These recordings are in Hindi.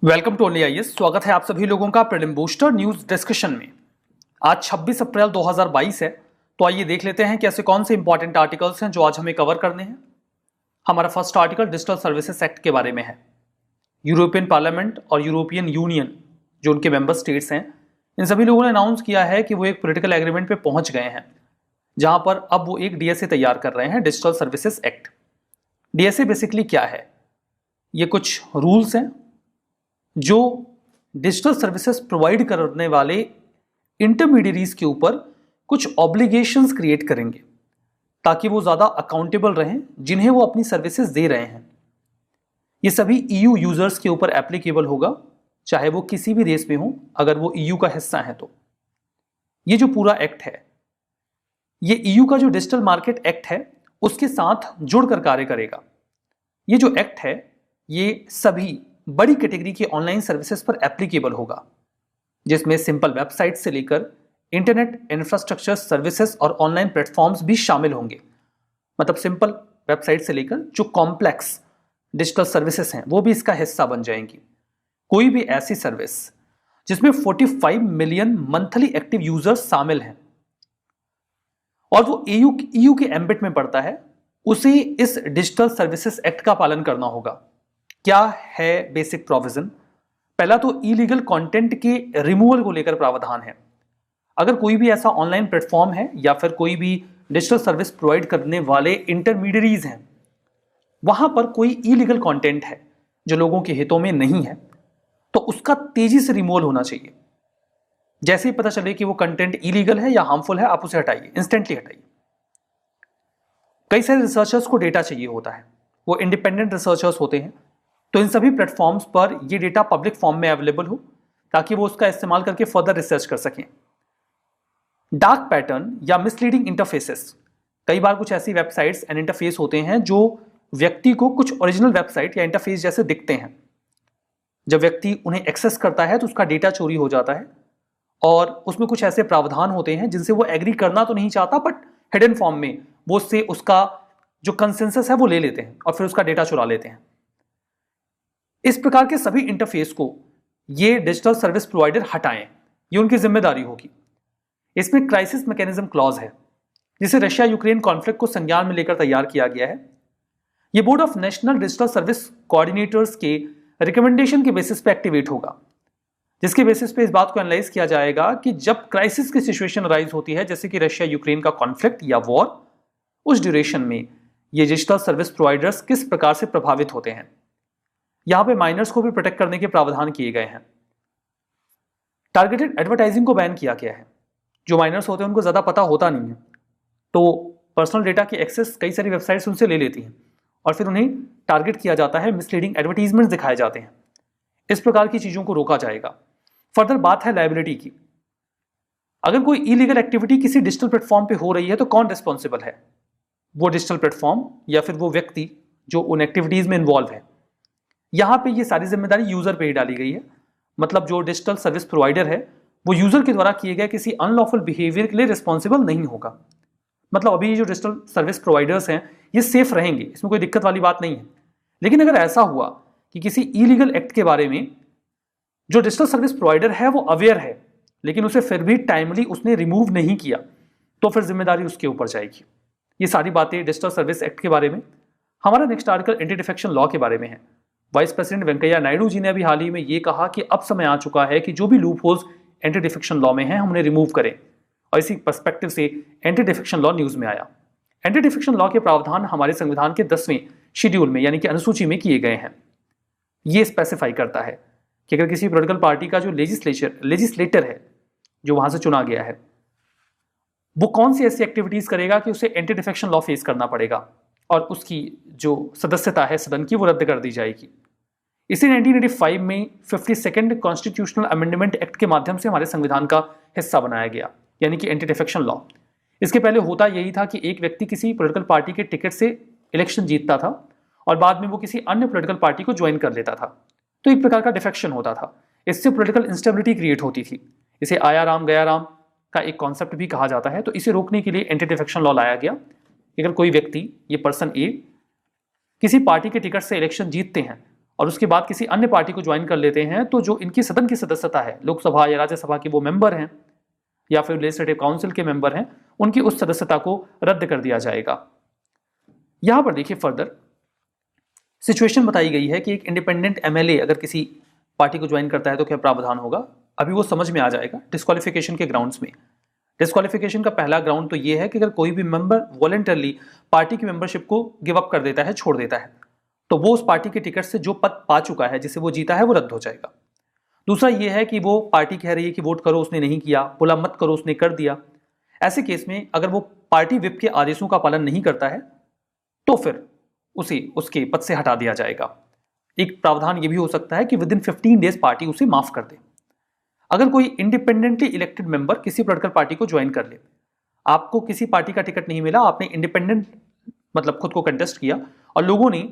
Welcome to only IAS. स्वागत है आप सभी लोगों का प्रीलिम बूस्टर न्यूज डिस्कशन में। आज 26 अप्रैल 2022 है, तो आइए देख लेते हैं कि ऐसे कौन से इंपॉर्टेंट आर्टिकल्स हैं जो आज हमें कवर करने हैं। हमारा first article digital services act के बारे में है। यूरोपियन पार्लियामेंट और यूरोपियन यूनियन जो उनके मेंबर स्टेट्स हैं, इन सभी लोगों ने अनाउंस किया है कि वो एक पॉलिटिकल एग्रीमेंट पे पहुंच गए हैं, जहां पर अब वो एक डीएसए तैयार कर रहे हैं, digital services act. DSA basically क्या है? ये कुछ रूल्स हैं जो डिजिटल सर्विसेज प्रोवाइड करने वाले इंटरमीडियरीज के ऊपर कुछ ऑब्लिगेशंस क्रिएट करेंगे ताकि वो ज़्यादा अकाउंटेबल रहें जिन्हें वो अपनी सर्विसेज दे रहे हैं। ये सभी ईयू यूजर्स के ऊपर एप्लीकेबल होगा, चाहे वो किसी भी देश में हो, अगर वो ईयू का हिस्सा है तो। ये जो पूरा एक्ट है, ये ईयू का जो डिजिटल मार्केट एक्ट है उसके साथ जुड़कर कार्य करेगा। ये जो एक्ट है ये सभी बड़ी कैटेगरी की ऑनलाइन सर्विसेज पर एप्लीकेबल होगा, जिसमें सिंपल वेबसाइट से लेकर इंटरनेट इंफ्रास्ट्रक्चर सर्विसेज और ऑनलाइन प्लेटफॉर्म्स भी शामिल होंगे। मतलब सिंपल वेबसाइट से लेकर जो कॉम्प्लेक्स डिजिटल सर्विसेज हैं वो भी इसका हिस्सा बन जाएंगी। कोई भी ऐसी सर्विस जिसमें 45 मिलियन मंथली एक्टिव यूजर्स शामिल हैं और वो ईयू के एम्बिट में पड़ता है, उसे इस डिजिटल सर्विसेज एक्ट का पालन करना होगा। क्या है बेसिक प्रोविजन? पहला तो इलीगल कंटेंट के रिमूवल को लेकर प्रावधान है। अगर कोई भी ऐसा ऑनलाइन प्लेटफॉर्म है या फिर कोई भी डिजिटल सर्विस प्रोवाइड करने वाले इंटरमीडियरीज हैं, वहां पर कोई इलीगल कंटेंट है जो लोगों के हितों में नहीं है, तो उसका तेजी से रिमूवल होना चाहिए। जैसे ही पता चले कि वो कंटेंट इलीगल है या हार्मफुल है, आप उसे हटाइए, इंस्टेंटली हटाइए। कई सारे रिसर्चर्स को डेटा चाहिए होता है, वो इंडिपेंडेंट रिसर्चर्स होते हैं, तो इन सभी प्लेटफॉर्म्स पर ये डेटा पब्लिक फॉर्म में अवेलेबल हो ताकि वो उसका इस्तेमाल करके फर्दर रिसर्च कर सकें। डार्क पैटर्न या मिसलीडिंग इंटरफेसेस, कई बार कुछ ऐसी वेबसाइट्स एंड इंटरफेस होते हैं जो व्यक्ति को कुछ ओरिजिनल वेबसाइट या इंटरफेस जैसे दिखते हैं। जब व्यक्ति उन्हें एक्सेस करता है तो उसका डेटा चोरी हो जाता है और उसमें कुछ ऐसे प्रावधान होते हैं जिनसे वो एग्री करना तो नहीं चाहता, बट हिडन फॉर्म में वो उससे उसका जो कंसेंसस है वो ले लेते हैं और फिर उसका डेटा चुरा लेते हैं। इस प्रकार के सभी इंटरफेस को ये डिजिटल सर्विस प्रोवाइडर हटाएं, ये उनकी जिम्मेदारी होगी। इसमें क्राइसिस मैकेनिज्म क्लॉज है जिसे रशिया यूक्रेन कॉन्फ्लिक्ट को संज्ञान में लेकर तैयार किया गया है। ये board of national digital service coordinators के रिकमेंडेशन के बेसिस पे एक्टिवेट होगा, जिसके बेसिस पे इस बात को एनालाइज किया जाएगा कि जब क्राइसिस की सिचुएशन राइज होती है, जैसे कि रशिया यूक्रेन का कॉन्फ्लिक्ट या वॉर, उस ड्यूरेशन में ये डिजिटल सर्विस प्रोवाइडर्स किस प्रकार से प्रभावित होते हैं। यहां पे माइनर्स को भी प्रोटेक्ट करने के प्रावधान किए गए हैं। टारगेटेड एडवर्टाइजिंग को बैन किया गया है। जो माइनर्स होते हैं उनको ज्यादा पता होता नहीं है, तो पर्सनल डेटा की एक्सेस कई सारी वेबसाइट्स उनसे ले लेती हैं और फिर उन्हें टारगेट किया जाता है, मिसलीडिंग एडवर्टीजमेंट्स दिखाए जाते हैं। इस प्रकार की चीजों को रोका जाएगा। फर्दर बात है लायबिलिटी की। अगर कोई इलीगल एक्टिविटी किसी डिजिटल प्लेटफॉर्म पे हो रही है तो कौन रिस्पॉन्सिबल है? वो डिजिटल प्लेटफॉर्म या फिर वो व्यक्ति जो उन एक्टिविटीज में इन्वॉल्व है। यहां पे ये सारी जिम्मेदारी यूजर पे ही डाली गई है। मतलब जो डिजिटल सर्विस प्रोवाइडर है वो यूजर के द्वारा किए गए किसी अनलॉफुल बिहेवियर के लिए रिस्पॉन्सिबल नहीं होगा। मतलब अभी जो डिजिटल सर्विस प्रोवाइडर्स हैं ये सेफ रहेंगे, इसमें कोई दिक्कत वाली बात नहीं है। लेकिन अगर ऐसा हुआ कि किसी इलीगल एक्ट के बारे में जो डिजिटल सर्विस प्रोवाइडर है वो अवेयर है, लेकिन उसे फिर भी टाइमली उसने रिमूव नहीं किया, तो फिर जिम्मेदारी उसके ऊपर जाएगी। ये सारी बातें डिजिटल सर्विस एक्ट के बारे में। हमारा next article anti defection law के बारे में है। वाइस प्रेसिडेंट वेंकैया नायडू जी ने अभी हाल ही में ये कहा कि अब समय आ चुका है कि जो भी loop holes anti defection law में हैं हम उन्हें रिमूव करें, और इसी पर्सपेक्टिव से एंटी डिफेक्शन लॉ न्यूज में आया। एंटी डिफेक्शन लॉ के प्रावधान हमारे संविधान के 10वें शेड्यूल में यानी कि अनुसूची में किए गए हैं। ये स्पेसिफाई करता है कि अगर किसी पॉलिटिकल पार्टी का जो लेजिस्लेटर है जो वहां से चुना गया है, वो कौन सी ऐसी एक्टिविटीज करेगा कि उसे एंटी डिफेक्शन लॉ फेस करना पड़ेगा और उसकी जो सदस्यता है सदन की वो रद्द कर दी जाएगी। इसी 1985 में 52nd कॉन्स्टिट्यूशनल अमेंडमेंट एक्ट के माध्यम से हमारे संविधान का हिस्सा बनाया गया, यानी कि एंटी डिफेक्शन लॉ। इसके पहले होता यही था कि एक व्यक्ति किसी पॉलिटिकल पार्टी के टिकट से इलेक्शन जीतता था और बाद में वो किसी अन्य पॉलिटिकल पार्टी को ज्वाइन कर लेता था, तो एक प्रकार का डिफेक्शन होता था। इससे पॉलिटिकल इंस्टेबिलिटी क्रिएट होती थी। इसे आया राम गया राम का एक कॉन्सेप्ट भी कहा जाता है। तो इसे रोकने के लिए एंटी डिफेक्शन लॉ लाया गया। अगर कोई व्यक्ति, ये पर्सन ए, किसी पार्टी के टिकट से इलेक्शन जीतते हैं और उसके बाद किसी अन्य पार्टी को ज्वाइन कर लेते हैं, तो जो इनकी सदन की सदस्यता है, लोकसभा या राज्यसभा के वो मेंबर हैं या फिर लेजिस्लेटिव काउंसिल के मेंबर हैं, उनकी उस सदस्यता को रद्द कर दिया जाएगा। यहां पर देखिए फर्दर सिचुएशन बताई गई है कि एक इंडिपेंडेंट एमएलए अगर किसी पार्टी को ज्वाइन करता है तो क्या प्रावधान होगा, अभी वो समझ में आ जाएगा डिस्क्वालिफिकेशन के ग्राउंड्स में। डिस्क्वालिफिकेशन का पहला ग्राउंड तो ये है कि अगर कोई भी मेंबर वॉलंटरली पार्टी की मेंबरशिप को गिव अप कर देता है, छोड़ देता है, तो वो उस पार्टी के टिकट से जो पद पा चुका है, जिसे वो जीता है, वो रद्द हो जाएगा। दूसरा ये है कि वो पार्टी कह रही है कि वोट करो, उसने नहीं किया, बोला मत करो, उसने कर दिया। ऐसे केस में अगर वो पार्टी विप के आदेशों का पालन नहीं करता है तो फिर उसे उसके पद से हटा दिया जाएगा। एक प्रावधान ये भी हो सकता है कि विद इन 15 डेज पार्टी उसे माफ कर दे। अगर कोई इंडिपेंडेंटली इलेक्टेड मेंबर किसी पॉलिटिकल पार्टी को ज्वाइन कर ले, आपको किसी पार्टी का टिकट नहीं मिला, आपने इंडिपेंडेंट मतलब खुद को कंटेस्ट किया और लोगों ने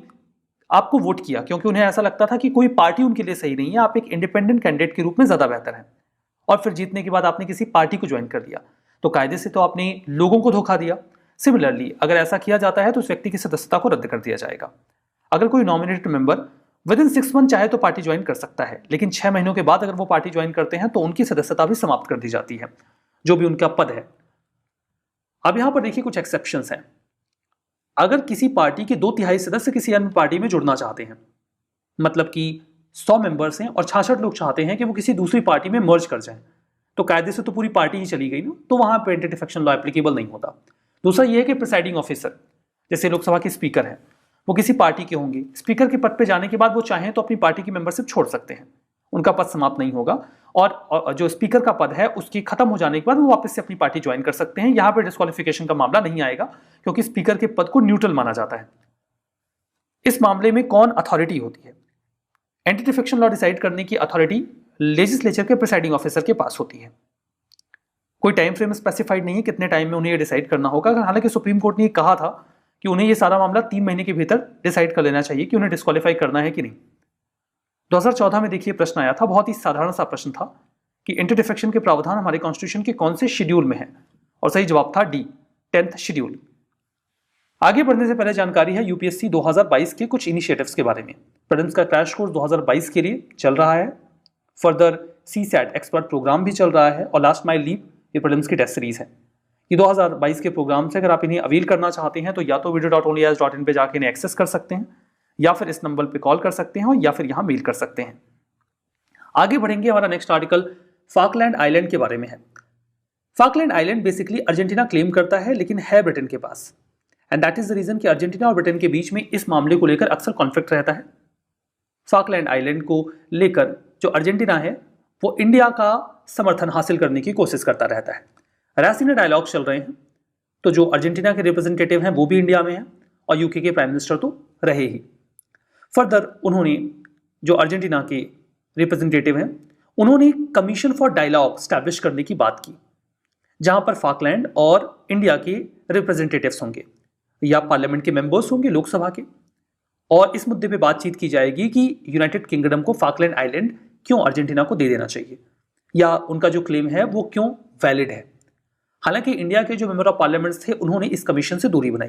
आपको वोट किया क्योंकि उन्हें ऐसा लगता था कि कोई पार्टी उनके लिए सही नहीं है, आप एक इंडिपेंडेंट कैंडिडेट के रूप में ज्यादा बेहतर है, और फिर जीतने के बाद आपने किसी पार्टी को ज्वाइन कर दिया, तो कायदे से तो आपने लोगों को धोखा दिया। सिमिलरली अगर ऐसा किया जाता है तो उस व्यक्ति की सदस्यता को रद्द कर दिया जाएगा। अगर कोई nominated member with in 6 month चाहे तो पार्टी ज्वाइन कर सकता है, लेकिन 6 महीनों के बाद अगर वो पार्टी ज्वाइन करते हैं तो उनकी सदस्यता भी समाप्त कर दी जाती है, जो भी उनका पद है। अब यहां पर देखिए कुछ एक्सेप्शंस हैं। अगर किसी पार्टी के 2/3 सदस्य किसी अन्य पार्टी में जुड़ना चाहते हैं, मतलब कि 100 मेंबर्स हैं और 66 लोग चाहते हैं कि वो किसी दूसरी पार्टी में मर्ज कर जाएं, तो कायदे से तो पूरी पार्टी ही चली गई ना, तो वहां पे एंटी डिफेक्शन लॉ एप्लीकेबल नहीं होता। दूसरा ये है कि प्रिसाइडिंग ऑफिसर, जैसे लोकसभा के स्पीकर हैं, वो किसी पार्टी के होंगे, स्पीकर के पद पे जाने के बाद वो चाहें तो अपनी पार्टी की मेंबरशिप छोड़ सकते हैं, उनका पद समाप्त नहीं होगा, और जो स्पीकर का पद है उसकी खत्म हो जाने के बाद वो वापस से अपनी पार्टी ज्वाइन कर सकते हैं। यहां पर डिस्क्वालिफिकेशन का मामला नहीं आएगा क्योंकि स्पीकर के पद को न्यूट्रल माना जाता है। इस मामले में कौन अथॉरिटी होती है? एंटी डिफेक्शन लॉ डिसाइड करने की अथॉरिटी लेजिस्लेचर के प्रिसाइडिंग ऑफिसर के पास होती है। कोई टाइम फ्रेम स्पेसिफाइड नहीं है कितने टाइम में उन्हें ये डिसाइड करना होगा। हालांकि सुप्रीम कोर्ट ने कहा था कि उन्हें ये सारा मामला 3 महीने के भीतर डिसाइड कर लेना चाहिए कि उन्हें डिस्क्वालीफाई करना है कि नहीं। 2014 में देखिए प्रश्न आया था, बहुत ही साधारण सा प्रश्न था कि एंटी डिफेक्शन के प्रावधान हमारे कॉन्स्टिट्यूशन के कौन से शेड्यूल में है, और सही जवाब था डी, 10th शेड्यूल। आगे बढ़ने से पहले जानकारी है यूपीएससी 2022 के कुछ इनिशिएटिव्स के बारे में। प्रीलिम्स का क्रैश कोर्स 2022 के लिए चल रहा है, फर्दर सीसैट एक्सपर्ट प्रोग्राम भी चल रहा है, और लास्ट माइल लीप ये प्रीलिम्स की टेस्ट सीरीज है। ये 2022 के प्रोग्राम से अगर आप इन्हें अवील करना चाहते हैं तो या तो video.onlyas.in पे जाके इन्हें एक्सेस कर सकते हैं, या फिर इस नंबर पे कॉल कर सकते हैं, या फिर यहां मेल कर सकते हैं। आगे बढ़ेंगे, हमारा नेक्स्ट आर्टिकल फाकलैंड आइलैंड के बारे में है। Falkland island basically Argentina claim करता है लेकिन है ब्रिटेन के पास, and that is the reason कि अर्जेंटीना और ब्रिटेन के बीच में इस मामले को लेकर अक्सर कॉन्फ्लिक्ट रहता है। फाकलैंड आइलैंड को लेकर जो अर्जेंटीना है वो इंडिया का समर्थन हासिल करने की कोशिश करता रहता है। रासिना डायलॉग चल रहे हैं, तो जो अर्जेंटीना के रिप्रेजेंटेटिव हैं वो भी इंडिया में हैं और यूके के प्राइम मिनिस्टर तो रहे ही। फर्दर उन्होंने, जो अर्जेंटीना के रिप्रेजेंटेटिव हैं, उन्होंने कमीशन फॉर डायलॉग स्टैब्लिश करने की बात की, जहां पर फाकलैंड और इंडिया के रिप्रेजेंटेटिव्स होंगे या पार्लियामेंट के मेंबर्स होंगे लोकसभा के, और इस मुद्दे पे बातचीत की जाएगी कि यूनाइटेड किंगडम को फाकलैंड आइलैंड क्यों अर्जेंटीना को दे देना चाहिए, या उनका जो क्लेम है वो क्यों वैलिड है। हालांकि इंडिया के जो मेंबर ऑफ पार्लियामेंट थे उन्होंने इस कमीशन से दूरी बनाई,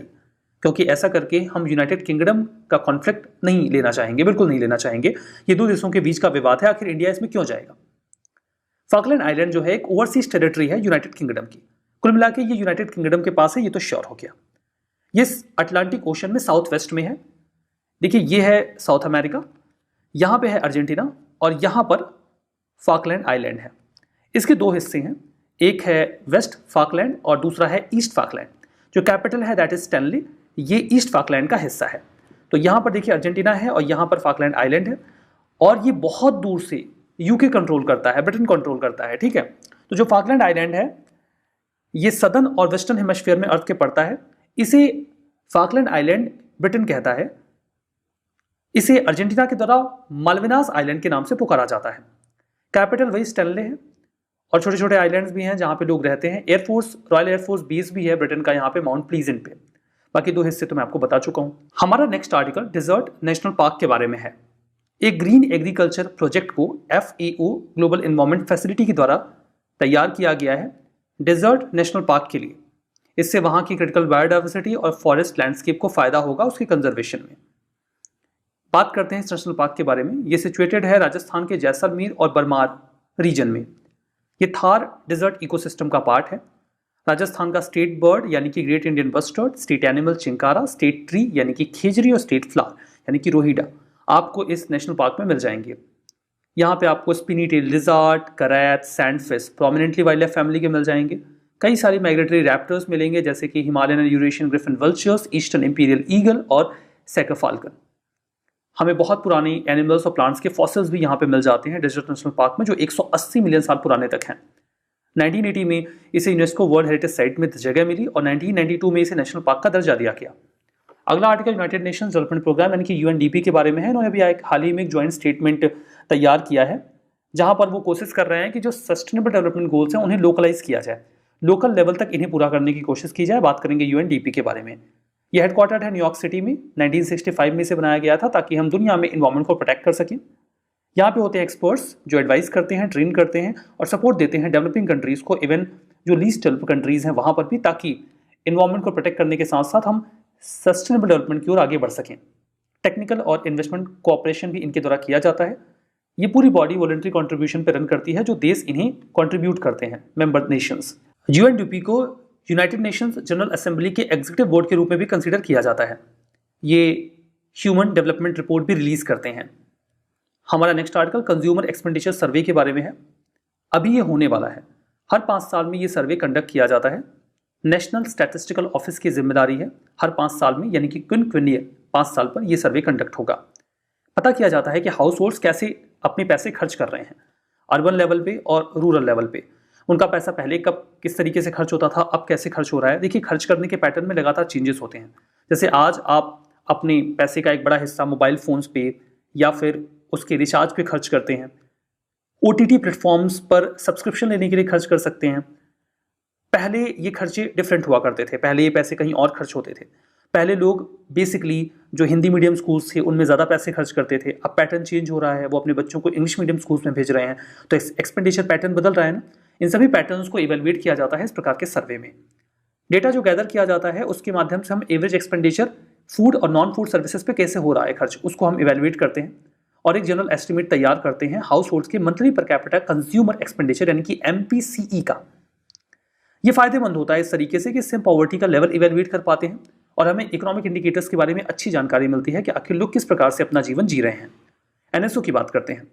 क्योंकि ऐसा करके हम यूनाइटेड किंगडम का कॉन्फ्लिक्ट नहीं लेना चाहेंगे, बिल्कुल नहीं लेना चाहेंगे। ये दो देशों के बीच का विवाद है, आखिर इंडिया इसमें क्यों जाएगा। फाकलैंड आइलैंड जो है एक ओवरसीज टेरिटरी है यूनाइटेड किंगडम की, कुल मिला के ये यूनाइटेड किंगडम के पास है, ये तो श्योर हो गया। ये अटलांटिक ओशन में साउथ वेस्ट में है। देखिए ये है साउथ अमेरिका, यहाँ पे है अर्जेंटीना, और यहाँ पर फाकलैंड आइलैंड है। इसके दो हिस्से हैं, एक है वेस्ट फाकलैंड और दूसरा है ईस्ट फाकलैंड। जो कैपिटल है दैट इज स्टैनली, ये ईस्ट फाकलैंड का हिस्सा है। तो यहाँ पर देखिए अर्जेंटीना है और यहाँ पर फाकलैंड आइलैंड है, और ये बहुत दूर से यूके कंट्रोल करता है, ब्रिटेन कंट्रोल करता है, ठीक है। तो जो फाकलैंड आइलैंड है ये सदर्न और वेस्टर्न हेमिस्फीयर में अर्थ के पड़ता है। इसे फाकलैंड आइलैंड ब्रिटेन कहता है। इसे अर्जेंटीना के द्वारा मालविनास आइलैंड के नाम से पुकारा जाता है। कैपिटल वही स्टैनले है, और छोटे छोटे आइलैंड्स भी हैं जहां पे लोग रहते हैं। एयरफोर्स, रॉयल एयरफोर्स बेस भी है ब्रिटेन का यहाँ पे माउंट प्लीजेंट पे। बाकी दो हिस्से तो मैं आपको बता चुका हूं। हमारा next article desert national park के बारे में है। एक ग्रीन एग्रीकल्चर प्रोजेक्ट को FAO ग्लोबल एनवायरमेंट फैसिलिटी के द्वारा तैयार किया गया है डेजर्ट नेशनल पार्क के लिए। इससे वहां की क्रिटिकल बायोडाइवर्सिटी और फॉरेस्ट लैंडस्केप को फायदा होगा उसके कंजर्वेशन में। बात करते हैं इस नेशनल पार्क के बारे में। ये सिचुएटेड है राजस्थान के जैसलमेर और बरमार रीजन में। ये थार डेजर्ट इकोसिस्टम का पार्ट है। राजस्थान का स्टेट बर्ड यानी कि great Indian bustard, state animal chinkara, state tree यानी कि खेजरी और स्टेट फ्लावर यानी कि रोहिडा आपको इस नेशनल पार्क में मिल जाएंगे। यहाँ पे आपको स्पिनी टेल लिजार्ड, करैत, सैंडफिश प्रोमिनेंटली वाइल्ड लाइफ फैमिली के मिल जाएंगे। कई सारे माइग्रेटरी रैप्टर्स मिलेंगे जैसे कि Himalayan and Eurasian Griffin vultures, eastern imperial eagle और सेकर फाल्कन। हमें बहुत पुरानी एनिमल्स और प्लांट्स के फॉसिल्स भी यहाँ पे मिल जाते हैं डेजर्ट नेशनल पार्क में, जो 180 मिलियन साल पुराने तक हैं। 1980 में इसे यूनेस्को वर्ल्ड हेरिटेज साइट में जगह मिली और 1992 में इसे नेशनल पार्क का दर्जा दिया गया। अगला article United Nations development programme यानी कि यूएनडीपी के बारे में है। इन्होंने अभी हाल ही में एक ज्वाइंट स्टेटमेंट तैयार किया है जहां पर वो कोशिश कर रहे हैं कि जो सस्टेनेबल डेवलपमेंट गोल्स हैं उन्हें लोकलाइज किया जाए, लोकल लेवल तक इन्हें पूरा करने की कोशिश की जाए। बात करेंगे यूएनडीपी के बारे में। यह हेडक्वार्टर्ड है न्यूयॉर्क सिटी में। 1965 में इसे बनाया गया था ताकि हम दुनिया में इन्वायरमेंट को प्रोटेक्ट कर सकें। यहाँ पे होते हैं एक्सपर्ट्स जो एडवाइस करते हैं, ट्रेन करते हैं और सपोर्ट देते हैं डेवलपिंग कंट्रीज़ को, इवन जो लीस्ट डेवलप कंट्रीज़ हैं वहाँ पर भी, ताकि इन्वायरमेंट को प्रोटेक्ट करने के साथ साथ हम सस्टेनेबल डेवलपमेंट की ओर आगे बढ़ सकें। टेक्निकल और इन्वेस्टमेंट कोऑपरेशन भी इनके द्वारा किया जाता है। ये पूरी बॉडी वॉलंटरी कंट्रीब्यूशन पर रन करती है जो देश इन्हें कंट्रीब्यूट करते हैं, मेंबर नेशंस। यूएनडीपी को यूनाइटेड नेशंस जनरल असेंबली के एग्जीक्यूटिव बोर्ड के रूप में भी कंसीडर किया जाता है। ये ह्यूमन डेवलपमेंट रिपोर्ट भी रिलीज करते हैं। हमारा नेक्स्ट आर्टिकल कंज्यूमर एक्सपेंडिचर सर्वे के बारे में है। अभी ये होने वाला है। हर 5 साल में ये सर्वे कंडक्ट किया जाता है। नेशनल स्टैटिस्टिकल ऑफिस की जिम्मेदारी है हर 5 साल में, यानी कि क्विनक्विनियल 5 साल पर यह सर्वे कंडक्ट होगा। पता किया जाता है कि हाउस होल्ड्स कैसे अपने पैसे खर्च कर रहे हैं, अर्बन लेवल पे और रूरल लेवल पे। उनका पैसा पहले कब किस तरीके से खर्च होता था, अब कैसे खर्च हो रहा है। देखिए, खर्च करने के पैटर्न में लगातार चेंजेस होते हैं। जैसे आज आप अपने पैसे का एक बड़ा हिस्सा मोबाइल फोन्स पे या फिर उसके रिचार्ज पे खर्च करते हैं। ओटीटी प्लेटफॉर्म्स पर सब्सक्रिप्शन लेने के लिए खर्च कर सकते हैं। पहले ये खर्चे डिफरेंट हुआ करते थे, पहले ये पैसे कहीं और खर्च होते थे। पहले लोग बेसिकली जो हिंदी मीडियम स्कूल्स थे उनमें ज़्यादा पैसे खर्च करते थे। अब पैटर्न चेंज हो रहा है, वो अपने बच्चों को इंग्लिश मीडियम स्कूल्स में भेज रहे हैं, तो एक्सपेंडिचर पैटर्न बदल रहा है ना। इन सभी पैटर्न्स को इवेलुएट किया जाता है इस प्रकार के सर्वे में। डेटा जो गैदर किया जाता है उसके माध्यम से हम एवरेज एक्सपेंडिचर फूड और नॉन फूड सर्विसेज पे कैसे हो रहा है खर्च, उसको हम इवेलुएट करते हैं और एक जनरल एस्टिमेट तैयार करते हैं हाउस होल्ड्स के monthly per capita consumer expenditure यानी कि MPCE का। ये फायदेमंद होता है इस तरीके से कि इससे हम पॉवर्टी का लेवल इवेलुएट कर पाते हैं और हमें इकोनॉमिक इंडिकेटर्स के बारे में अच्छी जानकारी मिलती है कि आखिर लोग किस प्रकार से अपना जीवन जी रहे हैं। NSO की बात करते हैं।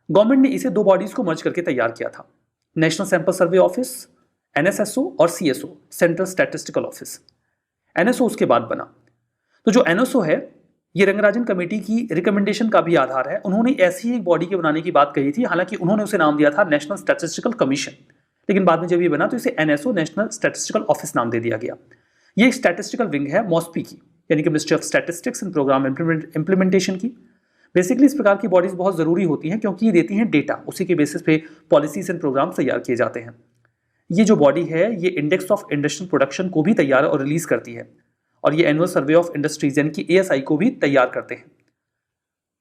गवर्नमेंट ने इसे 2 बॉडीज को मर्ज करके तैयार किया था, national sample survey office NSSO और CSO central statistical office. NSO उसके बाद बना। तो जो NSO है ये रंगराजन कमेटी की रिकमेंडेशन का भी आधार है। उन्होंने ऐसी ही एक बॉडी के बनाने की बात कही थी, हालांकि उन्होंने उसे नाम दिया था नेशनल स्टैटिस्टिकल कमीशन, लेकिन बाद में जब ये बना तो इसे NSO नेशनल स्टैटिस्टिकल ऑफिस नाम दे दिया गया। ये एक स्टैटिस्टिकल विंग है मॉस्पी की, यानी कि ministry of statistics and programme implementation की। बेसिकली इस प्रकार की बॉडीज बहुत ज़रूरी होती हैं क्योंकि ये देती हैं डेटा, उसी के बेसिस पे पॉलिसीज एंड प्रोग्राम तैयार किए जाते हैं। ये जो बॉडी है ये इंडेक्स ऑफ इंडस्ट्रियल प्रोडक्शन को भी तैयार और रिलीज करती है और ये एनुअल सर्वे ऑफ इंडस्ट्रीज यानी कि ASI को भी तैयार करते हैं।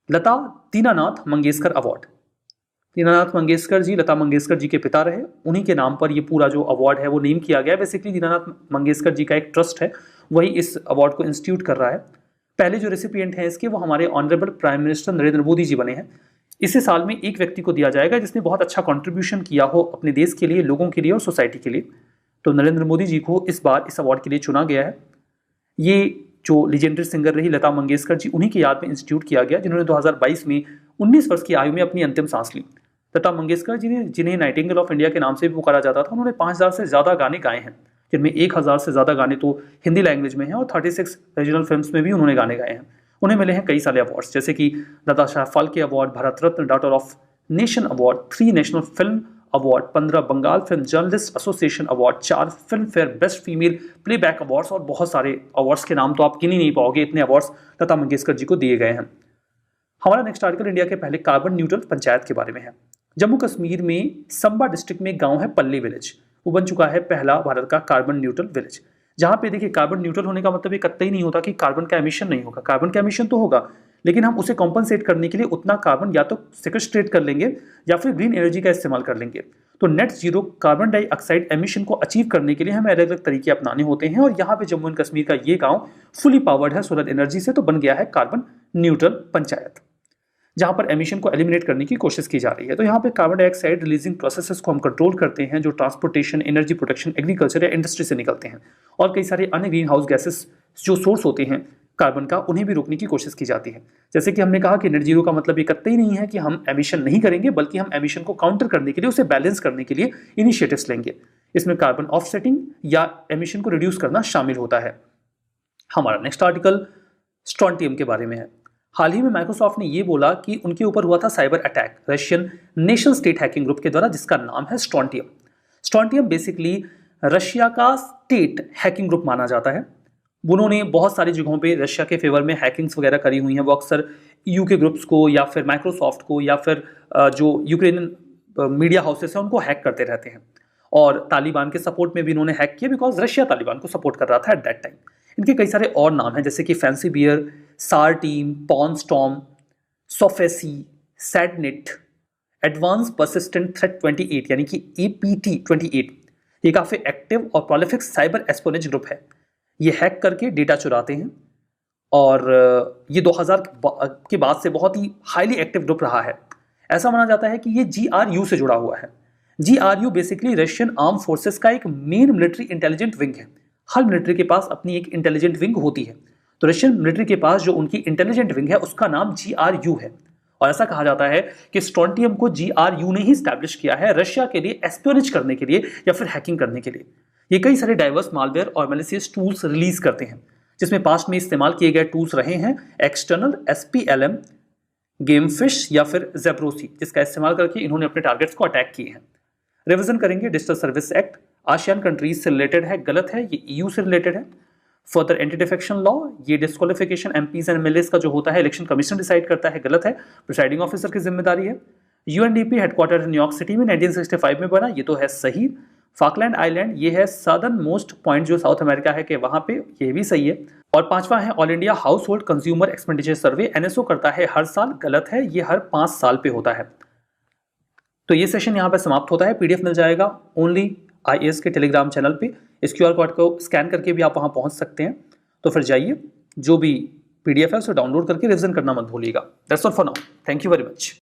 लता दीनानाथ मंगेशकर अवार्ड। दीनानाथ मंगेशकर जी लता मंगेशकर जी के पिता रहे, उन्हीं के नाम पर ये पूरा जो अवार्ड है वो नेम किया गया है। बेसिकली दीनानाथ मंगेशकर जी का एक ट्रस्ट है, वही इस अवार्ड को इंस्टीट्यूट कर रहा है। पहले जो रेसिपिएंट हैं इसके वो हमारे honourable prime minister Narendra Modi ji बने हैं। इसे साल में एक व्यक्ति को दिया जाएगा जिसने बहुत अच्छा कंट्रीब्यूशन किया हो अपने देश के लिए, लोगों के लिए और सोसाइटी के लिए। तो नरेंद्र मोदी जी को इस बार इस अवार्ड के लिए चुना गया है। ये जो लीजेंडरी सिंगर रही लता मंगेशकर जी, उन्हीं की याद में इंस्टीट्यूट किया गया, जिन्होंने 2022 में 19 वर्ष की आयु में अपनी अंतिम सांस ली। लता मंगेशकर जी ने, जिन्हें नाइटिंगेल ऑफ इंडिया के नाम से भी पुकारा जाता था, उन्होंने 5000 से ज़्यादा गाने गाए हैं, जिनमें 1000 से ज़्यादा गाने तो हिंदी लैंग्वेज में हैं और 36 रीजनल फिल्म्स में भी उन्होंने गाने गाए हैं। उन्हें मिले हैं कई सारे अवार्ड्स, जैसे कि Dadasaheb Phalke award, Bharat Ratna, daughter of nation award, 3 national film award, 15 Bengal film journalist association award, 4 Filmfare best female playback awards और बहुत सारे अवार्ड्स के नाम तो आप गिन ही नहीं पाओगे, इतने अवार्ड्स लता मंगेशकर जी को दिए गए हैं। हमारा नेक्स्ट आर्टिकल इंडिया के पहले कार्बन न्यूट्रल पंचायत के बारे में है। जम्मू कश्मीर में संबा डिस्ट्रिक्ट में एक गाँव है पल्ली विलेज, वो बन चुका है पहला भारत का कार्बन न्यूट्रल विलेज। जहाँ पे देखिए कार्बन न्यूट्रल होने का मतलब ये कतई नहीं होता कि कार्बन का एमिशन नहीं होगा, कार्बन का एमिशन तो होगा, लेकिन हम उसे कॉम्पनसेट करने के लिए उतना कार्बन या तो सिक्वेस्ट्रेट कर लेंगे या फिर ग्रीन एनर्जी का इस्तेमाल कर लेंगे। तो net zero carbon dioxide emission को अचीव करने के लिए हमें अलग अलग तरीके अपनाने होते हैं, और यहाँ पे जम्मू एंड कश्मीर का ये गांव फुली पावर्ड है सोलर एनर्जी से, तो बन गया है कार्बन न्यूट्रल पंचायत, जहां पर एमिशन को एलिमिनेट करने की कोशिश की जा रही है। तो यहाँ पे कार्बन डाइऑक्साइड रिलीजिंग प्रोसेसेस को हम कंट्रोल करते हैं, जो ट्रांसपोर्टेशन, एनर्जी प्रोडक्शन, एग्रीकल्चर या इंडस्ट्री से निकलते हैं, और कई सारे अन्य ग्रीन हाउस गैसेस जो सोर्स होते हैं कार्बन का, उन्हें भी रोकने की कोशिश की जाती है। जैसे कि हमने कहा कि नेट जीरो का मतलब ये कतई नहीं है कि हम एमिशन नहीं करेंगे, बल्कि हम एमिशन को काउंटर करने के लिए, उसे बैलेंस करने के लिए इनिशिएटिव्स लेंगे। इसमें कार्बन ऑफसेटिंग या एमिशन को रिड्यूस करना शामिल होता है। हमारा नेक्स्ट आर्टिकल स्ट्रॉन्टियम के बारे में है। हाल ही में माइक्रोसॉफ्ट ने यह बोला कि उनके ऊपर हुआ था cyber attack Russian nation state hacking group के द्वारा, जिसका नाम है स्ट्रॉन्टियम। स्ट्रॉन्टियम बेसिकली रशिया का स्टेट हैकिंग ग्रुप माना जाता है। उन्होंने बहुत सारी जगहों पे रशिया के फेवर में हैकिंग्स वगैरह करी हुई हैं। वो अक्सर ईयू के ग्रुप्स को या फिर माइक्रोसॉफ्ट को या फिर जो यूक्रेनियन मीडिया हाउसेस हैं उनको हैक करते रहते हैं, और तालिबान के सपोर्ट में भी इन्होंने हैक किया, बिकॉज रशिया तालिबान को सपोर्ट कर रहा था एट दैट टाइम। इनके कई सारे और नाम हैं, जैसे कि Fancy Bear, Tsar Team, Pawn Storm, Sofacy, Sednit, advanced persistent threat 28 यानी कि APT 28। ये काफ़ी एक्टिव और प्रोलिफिक साइबर एस्पोनेज ग्रुप है। ये हैक करके डेटा चुराते हैं, और ये 2000 के बाद से बहुत ही हाईली एक्टिव ग्रुप रहा है। ऐसा माना जाता है कि ये GRU से जुड़ा हुआ है। GRU basically Russian arm forces का एक मेन मिलिट्री इंटेलिजेंट विंग है। हर मिलिट्री के पास अपनी एक इंटेलिजेंट विंग होती है, तो रशियन मिलिट्री के पास जो उनकी इंटेलिजेंट विंग है उसका नाम GRU है। और ऐसा कहा जाता है कि स्ट्रॉन्टियम को GRU ने ही स्टैब्लिश किया है रशिया के लिए एस्पियोनेज करने के लिए या फिर हैकिंग करने के लिए। ये कई सारे डाइवर्स मालवेयर और मैलिशियस टूल्स रिलीज करते हैं, जिसमें पास्ट में इस्तेमाल किए गए टूल्स रहे हैं एक्सटर्नल, SPLM, गेमफिश या फिर ज़ेब्रोसी, जिसका इस्तेमाल करके इन्होंने अपने टारगेट्स को अटैक किए हैं। रिवीजन करेंगे। Digital service act ASEAN countries से रिलेटेड है, गलत है, ये EU से रिलेटेड है। फर्दर एंटी डिफेक्शन लॉ, ये डिस्क्वालिफिकेशन MPs एंड MLAs का जो होता है इलेक्शन कमीशन डिसाइड करता है, गलत है, प्रिसाइडिंग ऑफिसर की जिम्मेदारी है। UNDP हेडक्वार्टर न्यूयॉर्क सिटी में 1965 में बना, ये तो है सही। फाकलैंड आइलैंड, ये है सदर्न मोस्ट पॉइंट जो साउथ अमेरिका है, कि वहां पे, ये भी सही है। और पांचवा है all India house hold consumer expenditure सर्वे, NSO करता है हर साल, गलत है, ये हर 5 साल पे होता है। तो ये सेशन यहाँ पे समाप्त होता है। PDF मिल जाएगा ओनली IAS के टेलीग्राम चैनल पे। इस QR कोड को स्कैन करके भी आप वहाँ पहुँच सकते हैं। तो फिर जाइए, जो भी PDF है उसे डाउनलोड करके रिविजन करना मत भूलिएगा। That's all for now, thank you very much.